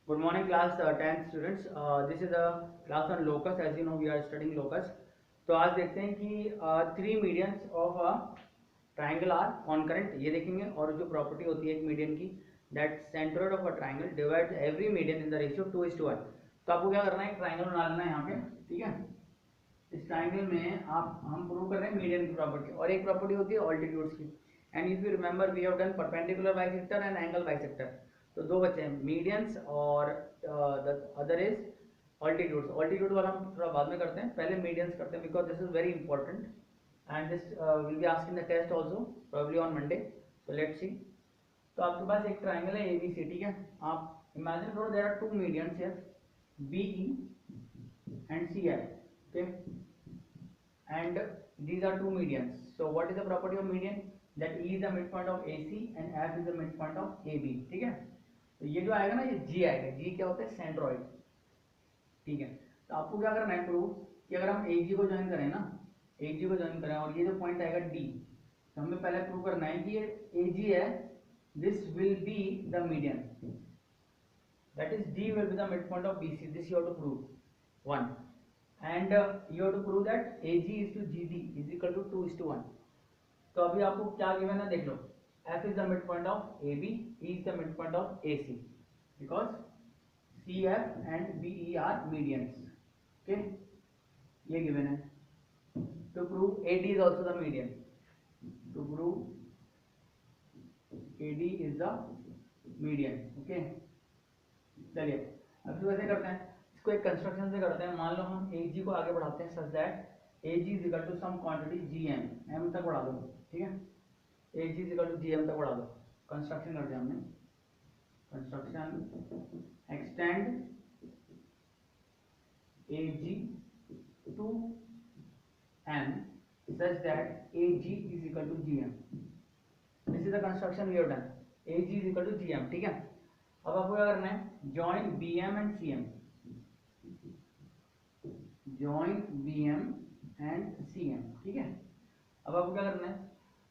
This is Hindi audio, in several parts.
Good morning, class 10th students. This is a class on locus. As you know, we are studying locus. तो आज देखते हैं कि three medians of a triangle are concurrent, ये देखेंगे। और जो प्रॉपर्टी होती है एक मीडियन की, that centroid of a triangle divides every median in the ratio 2:1। तो आपको क्या करना है, एक ट्राइंगल बना लेना है यहाँ पे, ठीक है। इस ट्राइंगल में हम प्रूव कर रहे हैं मीडियन की प्रॉपर्टी, और एक प्रॉपर्टी होती है ऑल्टीट्यूड्स की। And if you remember we have done perpendicular bisector and angle bisector. तो दो बच्चे हैं, मीडियंस और the other is altitudes. Altitude वाला हम थोड़ा बाद में करते हैं, पहले मीडियंस करते हैं because this is very important and this will be asked in the test also probably on Monday. So let's see. तो आपके पास एक ट्राइंगल है एबीसी, ठीक है। आप इमेजिन करो there are two medians here, BE and CF, okay, and these are two medians. So what is the property of median? That E is the midpoint of AC and F is the midpoint of AB, ठीक है। तो ये जो आएगा ना, ये G आएगा। G क्या होता है? सेंट्रोइड, ठीक है। तो आपको क्या करना है प्रूव कि अगर हम AG को ज्वाइन करें ना, AG को ज्वाइन करें और ये जो पॉइंट आएगा D, तो हमें पहले प्रूव करना है कि ये AG है, this will be the median, that is D will be the midpoint of BC. This you have to prove one. And you have to prove that AG is to GD is equal to 2:1. तो अभी आपको क्या गिवन है देख लो, F is the midpoint of AB, E is the midpoint of AC because CF and BE are medians, okay, ये गिवन है। To prove AD is also the median, to prove AD is the median, okay। चलिए अब इसको कैसे करते हैं, इसको एक कंस्ट्रक्शन से करते हैं। मान लो हम AG को आगे बढ़ाते हैं such that AG is equal to some quantity GM, M तक बढ़ा दो, ठीक है। AG is equal to GM तक बढ़ा दो। कंस्ट्रक्शन करते हैं हमने, construction extend AG to M such that AG is equal to GM. This is the construction we have done. AG is equal to GM, ठीक है। अब आपको क्या करना है, join BM and CM, join BM and CM, ठीक है। अब आपको क्या करना है,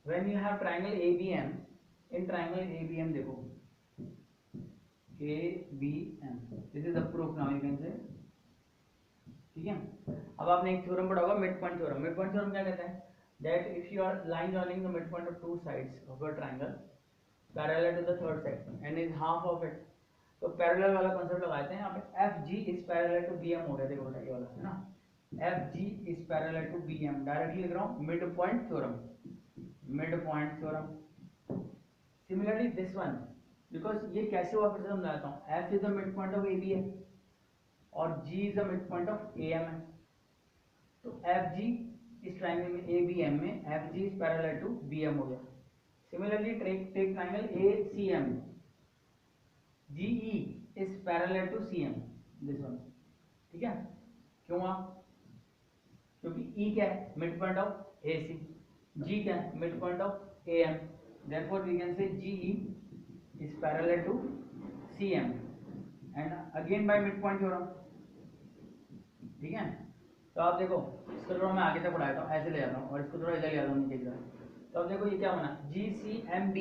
when you have triangle ABM, in triangle ABM देखो ABM, this is the proof now you can say, ठीक है। अब आपने एक थ्योरम पढ़ा होगा, mid point theorem. Mid point theorem क्या कहता है, that if you are line joining the mid point of two sides of your triangle parallel to the third side and is half of it, तो पैरेलल वाला कांसेप्ट लगाते हैं यहाँ पे। FG is parallel to BM हो गया, देखो बेटा ये वाला है ना, FG is parallel to BM, directly लिख रहा हूँ mid point theorem, mid point theorem. Similarly this one, because ये कैसे हुआ फिर से समझाता हूँ, F is the mid point of AB है और G is the mid point of AM है। तो FG इस ट्राइंगल में ABM में FG is parallel to BM हो गया। Similarly take triangle ACM, GE is parallel to CM, this one, ठीक है। क्यों आप, क्योंकि E क्या है, mid point of AC, G क्या है, mid point of AM, therefore we can say GE is parallel to CM and again by midpoint theorem, ठीक है। तो आप देखो इसको थोड़ा मैं आगे तक बढ़ाता हूँ, ऐसे ले जाता हूँ और इसको थोड़ा इधर ले जाता हूँ नीचे की तरफ। तो अब देखो ये क्या बना, GCMB,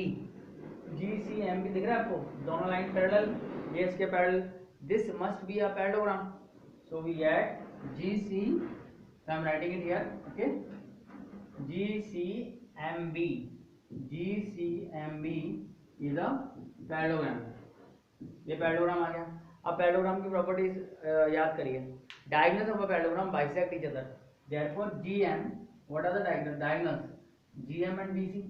GCMB दिख रहा है आपको, दोनों लाइन पैरेलल, ये इसके parallel, this must be a parallelogram, so we get GC, so I am writing it here, okay, GCMB, GCMB is a parallelogram, ये पैरेललोग्राम आ गया। अब पैरेललोग्राम की प्रॉपर्टीज याद करिए, diagonals of a parallelogram bisect each other, therefore GM, what are the diagonals, GM and BC,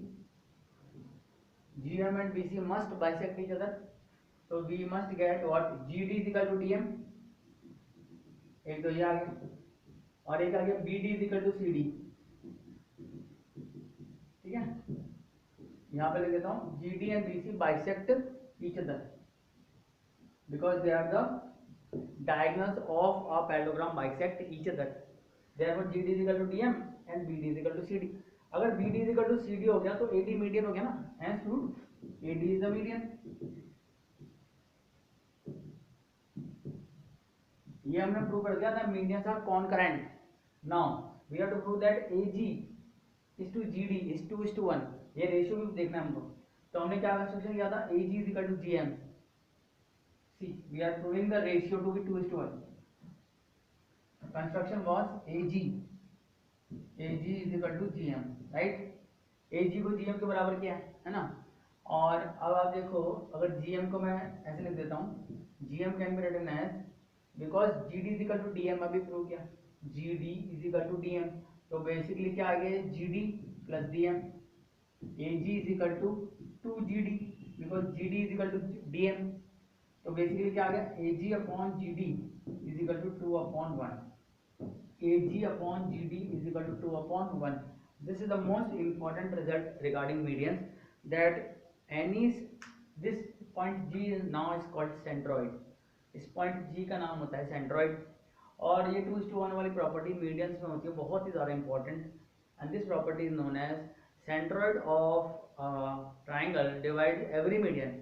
GM and BC must bisect each other, so we must get what, GD is equal to DM, एक तो ये आ गया, और एक आ गया BD is equal to CD, ठीक है। यहाँ पे लिख देता हूँ GD and BC bisect each other because they are the diagonals of a parallelogram bisect each other, therefore GD is equal to DM and BD is equal to CD। अगर BD is equal to CD हो गया तो AD मीडियन हो गया ना, hence proved AD is the median। ये हमने प्रूव कर दिया था, medians are concurrent. Now we have to prove that AG is to GD is 2:1, ये रेशियो भी देखना है हमको। तो हमने क्या कंस्ट्रक्शन किया था, AG is equal to GM, C we are proving the ratio to be 2:1. Construction was AG is equal to GM, right? AG को GM के बराबर किया है ना। और अब आप देखो, अगर GM को मैं ऐसे लिख देता हूँ, GM can be written as, because GD is equal to DM, अभी प्रूव किया, GD is equal to DM, तो बेसिकली क्या आ गया, GD plus DM, AG is equal to 2GD, because GD is equal to DM, तो बेसिकली क्या आ गया, AG upon GD is equal to 2/1, AG upon GD is equal to 2/1. This is the most important result regarding medians, that this point G is now is called centroid. इस point G का नाम होता है centroid, और ये 2:1 वाली प्रॉपर्टी मीडियंस में होती है, बहुत ही ज़्यादा important, and this property is known as centroid of triangle divide every median.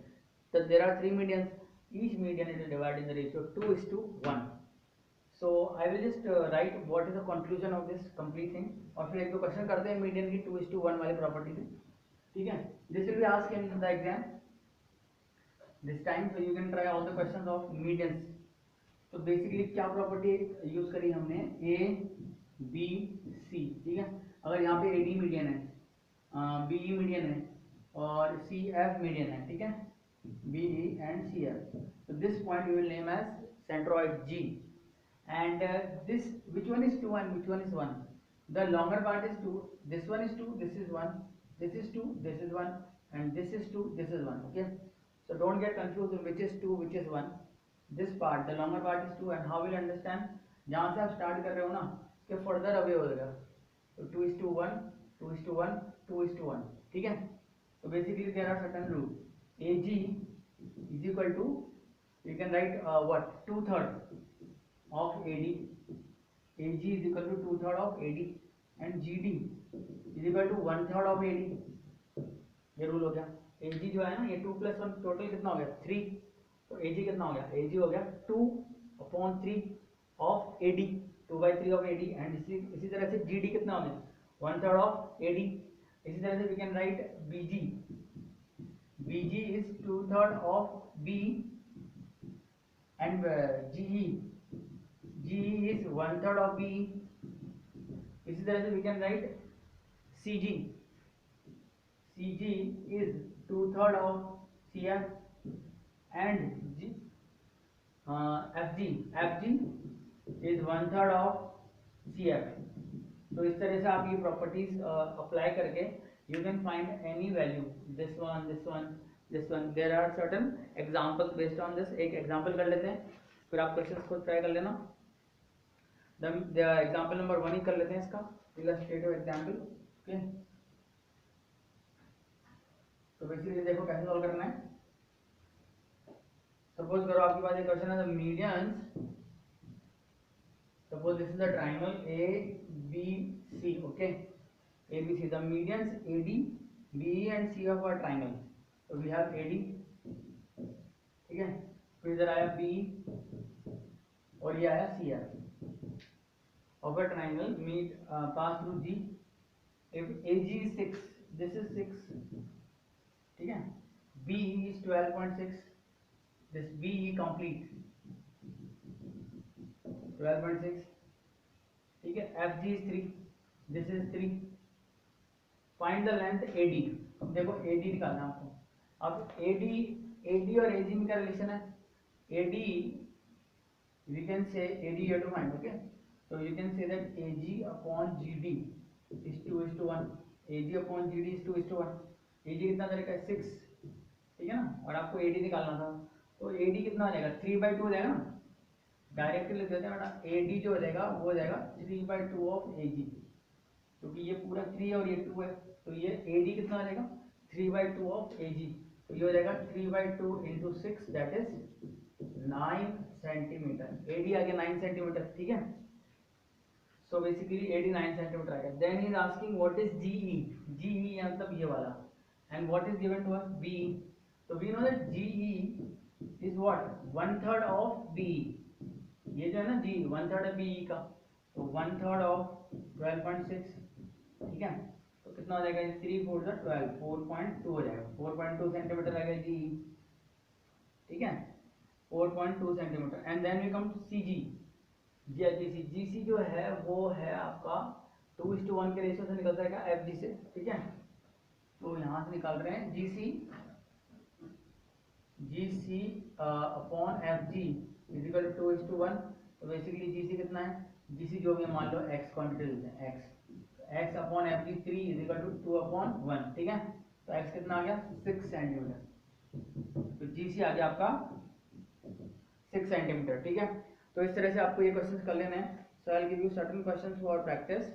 So there are 3 medians, each median is divided in the ratio 2:1. So I will just write what is the conclusion of this complete thing, और फिर एक दो क्वेश्चन करते हैं मीडियन की 2:1 वाली प्रॉपर्टी से, ठीक है। This will be asked in the exam this time, so you can try all the questions of medians. तो बेसिकली क्या प्रॉपर्टी यूज करी हमने, ABC, ठीक है। अगर यहाँ पे AD मीडियन है, BE मीडियन है और CF मीडियन है, ठीक है, BE and CF, so this point we will name as centroid G. And this, which one is 2 and which one is 1? The longer part is 2, this one is 2, this is 1, this is 2, this is 1, and this is 2, this is 1, okay. So don't get confused which is 2 which is 1. This part, the longer part is 2, and how will you understand, जहाँ से आप स्टार्ट कर रहे हो ना, उसके फर्दर अवे हो जाएगा, तो 2:1, 2:1, 2:1, ठीक है। तो basically there are certain rule, AG is equal to, you can write what, 2/3 of AD, AG is equal to 2/3 of AD, and GD is equal to 1/3 of AD, ये रूल हो गया। AG जो है ना, ये 2 + 1 टोटल कितना हो गया, 3, तो AG कितना हो गया, AG हो गया 2/3 of AD, 2/3 of AD, and इसी तरह से GD कितना हो गया, 1/3 of AD। इसी तरह से we can write BG is 2/3 of B, and GE is 1/3 of BE। इसी तरह से we can write CG is 2/3 of CF, and FG is 1/3 of CF। तो इस तरह से आप ये प्रॉपर्टीज अप्लाई करके you can find any value, this one, there are certain examples based on this। एक एग्जांपल कर लेते हैं, फिर आप क्वेश्चंस खुद ट्राई कर लेना। The example number 1 ही कर लेते हैं, इसका illustrative example, ओके। तो बेसिकली देखो कैसे सॉल्व करना है। सपोज करो आपके पास एक क्वेश्चन है, the medians, suppose this is the triangle ABC, okay, ABC, the medians AD, BE and CF are triangle, so we have AD, ठीक है, फिर इधर आया BE और ये आया CF of a triangle meet pass through G, if AG is 6, this is 6, ठीक है, BE is 12.6, this BE complete 12.6, ठीक है, FG is 3, this is 3, find the length AD। अब देखो AD निकालना है आपको, अब AD और AG में क्या रिलेशन है, AD we can say AD you have to find, okay, so you can say that AG upon GD is 2:1, AG upon GD is 2:1, AG कितना तरीका है 6, ठीक है ना, और आपको AD निकालना था, तो AD कितना हो जाएगा 3/2 हो जाएगा ना, डायरेक्टली लिख देते हैं बेटा, AD जो हो जाएगा वो हो जाएगा 3/2 ऑफ AG, क्योंकि ये पूरा 3 और ये 2 है, तो ये AD कितना आ जाएगा 3/2 ऑफ AG, तो ये हो जाएगा 3/2 into 6, that is 9 centimetre, AD आ गया 9 सेंटीमीटर, ठीक है। सो बेसिकली AD 9 सेंटीमीटर आ गया। Then he is asking what is GE मतलब ये वाला, and what is given to us BE, तो we know that GE is what 1/3 of BE, ये जो है ना G 1/3 है BE का, तो 1/3 ऑफ 12.6, ठीक है, तो कितना हो जाएगा 3 4 12, 4.2 हो जाएगा, 4.2 सेंटीमीटर आ गया जी, ठीक है। 4.2 centimetre. And then we come C G, G C जो है वो है आपका 2:1 के रेशियो से निकल जाएगा एफ जी से, ठीक है। तो यहाँ से निकाल रहे हैं G C upon F G is equal to 2:1। तो बेसिकली जी सी कितना है, जी सी जो भी मान लो एक्स क्वान्टिटी लेते हैं, X upon F G 3 is equal to 2/1, ठीक है। तो एक्स कितना आ गया 6 सेंटीमीटर, तो जी सी आ गया आपका 6 सेंटीमीटर, ठीक है। तो इस तरह से आपको ये क्वेश्चन कर लेने हैं। So I will give you certain questions for practice.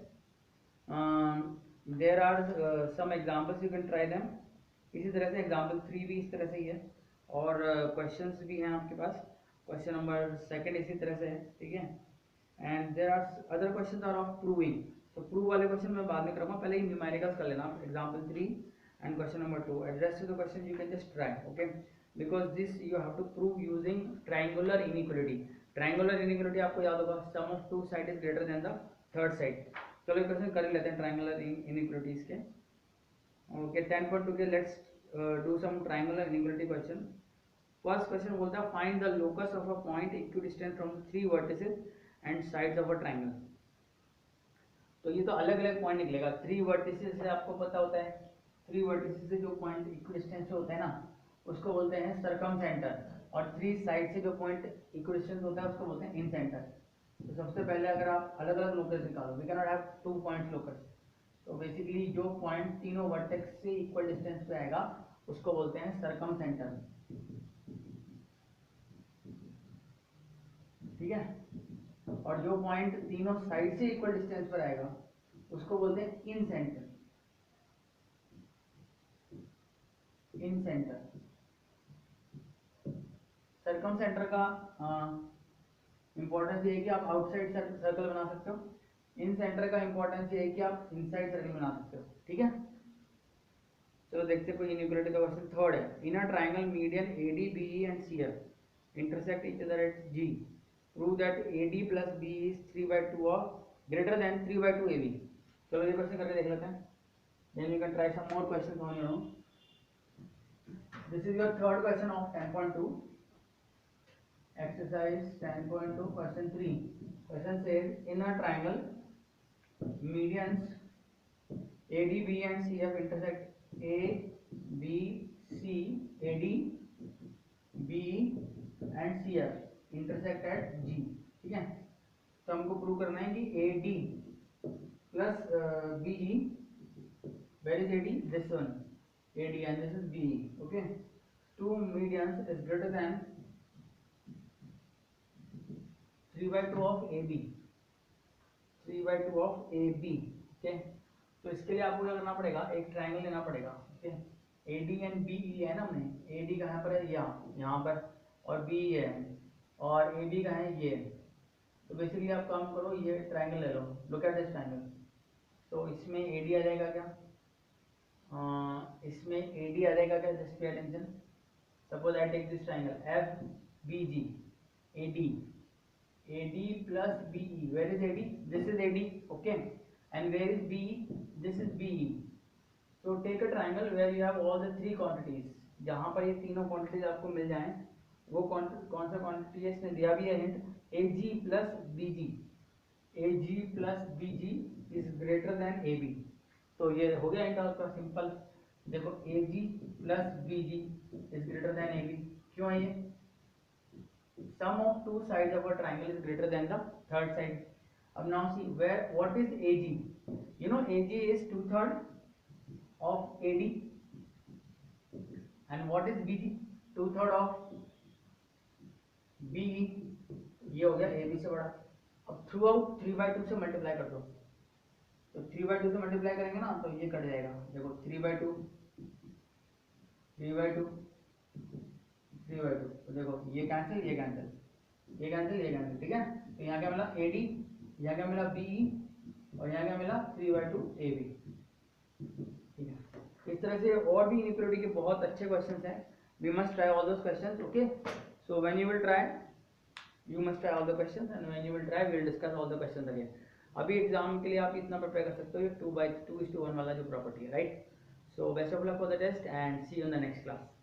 There are some examples, you can try them. इसी तरह से एग्जांपल 3 भी इस तरह से ही है, और क्वेश्चंस भी हैं आपके पास। क्वेश्चन नंबर 2 इसी तरह से है, ठीक है। And there are other questions are of proving. तो प्रूव वाले क्वेश्चन मैं बाद में करूँगा, पहले ही न्यूमेरिकल्स कर लेना। Example 3 and question number 2. Address to the question you can just try, okay, because this you have to prove using triangular inequality. Triangular inequality आपको याद होगा, sum of two side is greater than the third side. चलो ये क्वेश्चन कर लेते हैं ट्रायंगुलर इनइक्वालिटीज के। ओके 10.2 के let's do some triangular inequality question. First question बोलता है find the locus of a point equidistant from 3 vertices and sides of a triangle. तो ये तो अलग अलग पॉइंट निकलेगा। 3 वर्टिसेस से आपको पता होता है, 3 वर्टिसेस से जो पॉइंट इक्विडिस्टेंस होता है ना उसको बोलते हैं सर्कम सेंटर, और 3 साइड से जो पॉइंट इक्विडिस्टेंस होता है उसको बोलते हैं इन सेंटर। तो सबसे पहले अगर आप अलग अलग लोकस निकालो, we can not have 2 point locus. तो बेसिकली जो पॉइंट तीनों वर्टेक्स से इक्वल डिस्टेंस पे आएगा उसको बोलते हैं सर्कम सेंटर, ठीक है। और जो पॉइंट तीनों साइड से इक्वल डिस्टेंस पर आएगा उसको बोलते हैं इन सेंटर, इन सेंटर। सर्कम सेंटर का इंपॉर्टेंस ये है कि आप आउटसाइड सर्कल बना सकते हो। इन सेंटर का इंपॉर्टेंस ये है कि आप इनसाइड सर्कल बना सकते हो, ठीक है। चलो देखते हैं कोई इनइक्वालिटी का क्वेश्चन। थर्ड है, in a triangle median AD BE and CF intersect each other at G, prove that AD plus BE is 3/2 of greater than 3/2 AB। चलो ये क्वेश्चन करके देख लेते हैं, then you can try some more questions on your own. This is your third question of 10.2 exercise 10.2 question 3. Question says in a triangle medians AD BE and CF intersect A B C AD BE and CF intersect at G, ठीक है। तो हमको प्रूव करना है कि AD plus BE, where is AD, this one AD and this is BE, okay, two medians is greater than 3/2 of AB, 3/2 of AB, okay। तो इसके लिए आपको क्या करना पड़ेगा, एक ट्रायंगल लेना पड़ेगा, ओके। AD एंड BE है ना, हमने AD कहाँ पर है, यहाँ पर, और BE है, और AB कहाँ है, ये। तो बेसिकली आप काम करो, ये ट्रायंगल ले लो, लुक एट दिस ट्रायंगल। तो इसमें AD आ जाएगा क्या, इसमें AD आ जाएगा क्या, just pay attention. Suppose I take this triangle FBG, AD plus BE, where is AD, this is AD, okay, and where is BE, this is BE। so take a triangle where you have all the 3 quantities, जहाँ पर ये तीनों क्वांटिटीज आपको मिल जाएं। वो कौन सा क्वांटिटी है, इसने दिया भी है hint, AG plus BG, AG plus BG is greater than AB। तो ये हो गया हिंट आपका सिंपल। देखो AG plus BG is greater than AB, क्यों है ये, sum of two sides of a triangle is greater than the third side। अब now see where, what is AG, you know AG is 2/3 of AD, and what is BG, 2/3 of BE। ये हो गया AB से बड़ा। अब थ्रू आउट 3/2 से मल्टीप्लाई कर दो, तो 3/2 से मल्टीप्लाई करेंगे ना तो ये कट जाएगा। देखो 3/2 3/2 3/2, तो देखो ये कैंसिल, ये कैंसिल, ये कैंसिल, ये कैंसिल, ठीक है। तो यहाँ क्या मिला AD, यहाँ क्या मिला BE, और यहाँ क्या मिला 3/2 AB, ठीक है। इस तरह से और भी इनइक्वालिटी के बहुत अच्छे क्वेश्चंस हैं। We must try all those questions, okay. So when you will try, you must try all the questions, and when you will try we will discuss all the questions again. अभी एग्जाम के लिए आप इतना प्रिपेयर कर सकते हो, ये 2/2:1 वाला जो प्रॉपर्टी है, right. So best of luck for the test and see you in the next class.